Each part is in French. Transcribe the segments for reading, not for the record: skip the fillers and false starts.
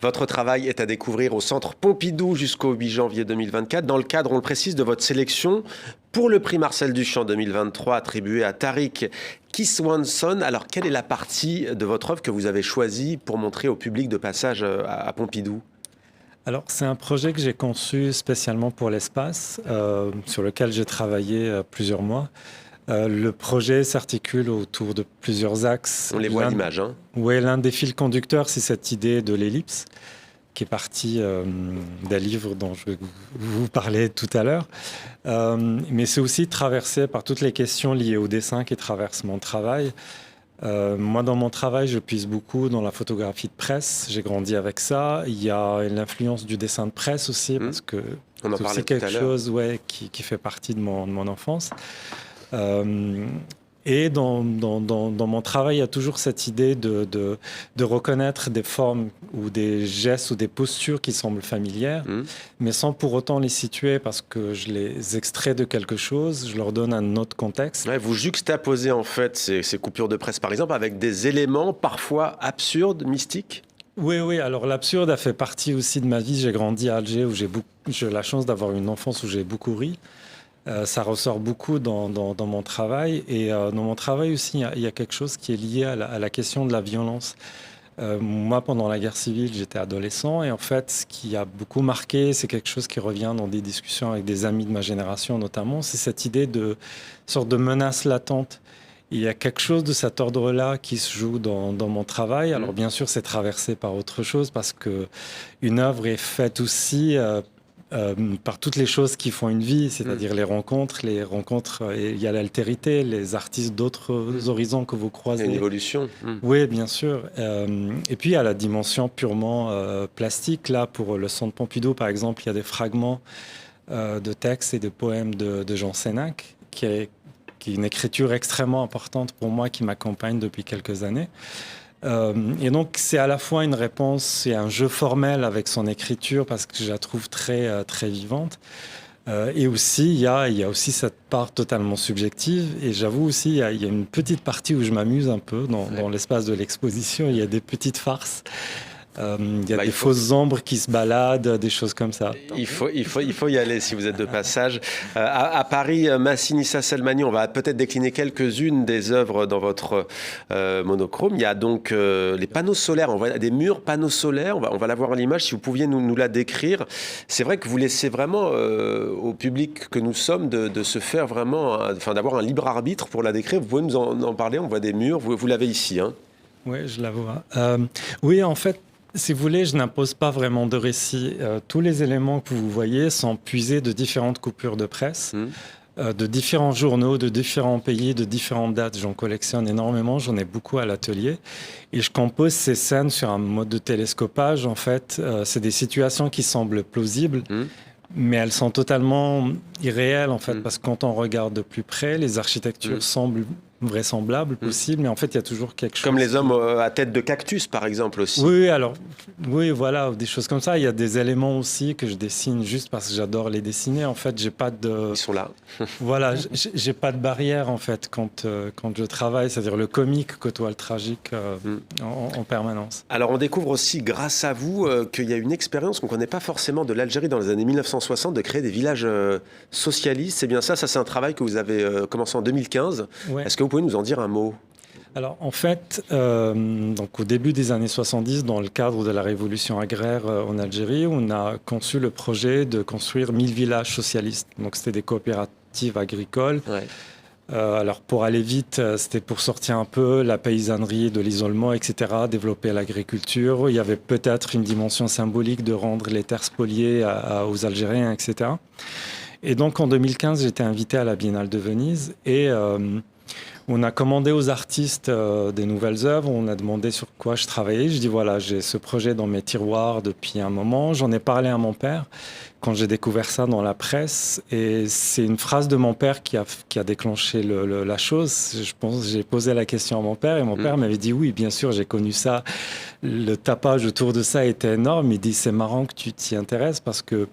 Votre travail est à découvrir au Centre Pompidou jusqu'au 8 janvier 2024, dans le cadre, on le précise, de votre sélection pour le prix Marcel Duchamp 2023 attribué à Tariq Kiswanson. Alors, quelle est la partie de votre œuvre que vous avez choisie pour montrer au public de passage à Pompidou ? Alors, c'est un projet que j'ai conçu spécialement pour l'espace, sur lequel j'ai travaillé plusieurs mois. Le projet s'articule autour de plusieurs axes. On les voit à l'image. Hein. Oui, l'un des fils conducteurs, c'est cette idée de l'ellipse, qui est partie d'un livre dont je vais vous parler tout à l'heure. Mais c'est aussi traversé par toutes les questions liées au dessin qui traversent mon travail. Moi, dans mon travail, je puise beaucoup dans la photographie de presse. J'ai grandi avec ça. Il y a l'influence du dessin de presse aussi, parce que c'est aussi quelque chose qui fait partie de mon enfance. Et dans mon travail, il y a toujours cette idée de reconnaître des formes ou des gestes ou des postures qui semblent familières, mais sans pour autant les situer parce que je les extrais de quelque chose, je leur donne un autre contexte. Ouais, vous juxtaposez en fait ces coupures de presse, par exemple, avec des éléments parfois absurdes, mystiques. Oui. Alors l'absurde a fait partie aussi de ma vie. J'ai grandi à Alger où j'ai eu la chance d'avoir une enfance où j'ai beaucoup ri. Ça ressort beaucoup dans mon travail. Et dans mon travail aussi, il y a quelque chose qui est lié à la question de la violence. Moi, pendant la guerre civile, j'étais adolescent. Et en fait, ce qui a beaucoup marqué, c'est quelque chose qui revient dans des discussions avec des amis de ma génération notamment, c'est cette idée de sorte de menace latente. Il y a quelque chose de cet ordre-là qui se joue dans mon travail. Alors bien sûr, c'est traversé par autre chose parce qu'une œuvre est faite aussi par toutes les choses qui font une vie, c'est-à-dire les rencontres, il y a l'altérité, les artistes d'autres horizons que vous croisez. Il y a une évolution. Oui, bien sûr. Et puis il y a la dimension purement plastique. Là, pour le Centre Pompidou, par exemple, il y a des fragments de textes et de poèmes de Jean Sénac, qui est une écriture extrêmement importante pour moi, qui m'accompagne depuis quelques années. Et donc, c'est à la fois une réponse et un jeu formel avec son écriture, parce que je la trouve très, très vivante. Et aussi, il y a aussi cette part totalement subjective. Et j'avoue aussi, il y a une petite partie où je m'amuse un peu dans l'espace de l'exposition. Il y a des petites farces. Il y a des fausses ombres qui se baladent, des choses comme ça. Il faut y aller si vous êtes de passage. À Paris, Massinissa Selmani, on va peut-être décliner quelques-unes des œuvres dans votre monochrome. Il y a donc les panneaux solaires, on voit des murs panneaux solaires, on va la voir à l'image, si vous pouviez nous la décrire. C'est vrai que vous laissez vraiment au public que nous sommes de se faire vraiment, d'avoir un libre arbitre pour la décrire. Vous pouvez nous en parler, on voit des murs, vous l'avez ici. Hein. Oui, je la vois. Oui, en fait, si vous voulez, je n'impose pas vraiment de récit. Tous les éléments que vous voyez sont puisés de différentes coupures de presse, de différents journaux, de différents pays, de différentes dates. J'en collectionne énormément, j'en ai beaucoup à l'atelier. Et je compose ces scènes sur un mode de télescopage. En fait, c'est des situations qui semblent plausibles, mais elles sont totalement irréelles, en fait, parce que quand on regarde de plus près, les architectures semblent vraisemblable, possible, mais en fait, il y a toujours quelque chose. Comme les hommes à tête de cactus, par exemple, aussi. Oui, voilà, des choses comme ça. Il y a des éléments aussi que je dessine juste parce que j'adore les dessiner. En fait, j'ai pas de... Ils sont là. Voilà, j'ai pas de barrière, en fait, quand je travaille. C'est-à-dire le comique côtoie le tragique en permanence. Alors, on découvre aussi, grâce à vous, qu'il y a une expérience qu'on ne connaît pas forcément de l'Algérie dans les années 1960, de créer des villages socialistes. C'est bien ça, c'est un travail que vous avez commencé en 2015. Ouais. Est-ce que vous pouvez nous en dire un mot ? Alors en fait, donc au début des années 70, dans le cadre de la révolution agraire en Algérie, on a conçu le projet de construire 1000 villages socialistes. Donc c'était des coopératives agricoles. Ouais. Alors pour aller vite, c'était pour sortir un peu la paysannerie de l'isolement, etc., développer l'agriculture. Il y avait peut-être une dimension symbolique de rendre les terres spoliées aux Algériens, etc. Et donc en 2015, j'étais invité à la Biennale de Venise et... on a commandé aux artistes des nouvelles œuvres, on a demandé sur quoi je travaillais. Je dis voilà, j'ai ce projet dans mes tiroirs depuis un moment. J'en ai parlé à mon père quand j'ai découvert ça dans la presse. Et c'est une phrase de mon père qui a déclenché la chose. Je pense, j'ai posé la question à mon père et mon père m'avait dit oui, bien sûr, j'ai connu ça. Le tapage autour de ça était énorme. Il dit c'est marrant que tu t'y intéresses parce que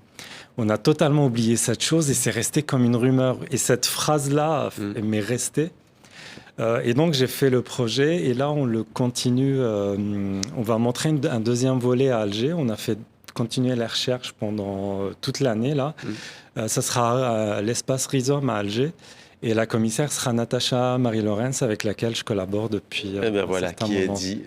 on a totalement oublié cette chose et c'est resté comme une rumeur. Et cette phrase-là m'est restée. Et donc j'ai fait le projet et là on le continue. On va montrer un deuxième volet à Alger. On a fait continuer la recherche pendant toute l'année là. Ça sera à l'espace Rhizome à Alger. Et la commissaire sera Natacha Marie-Laurence avec laquelle je collabore depuis Eh bien un voilà, certain qui est moment. dit.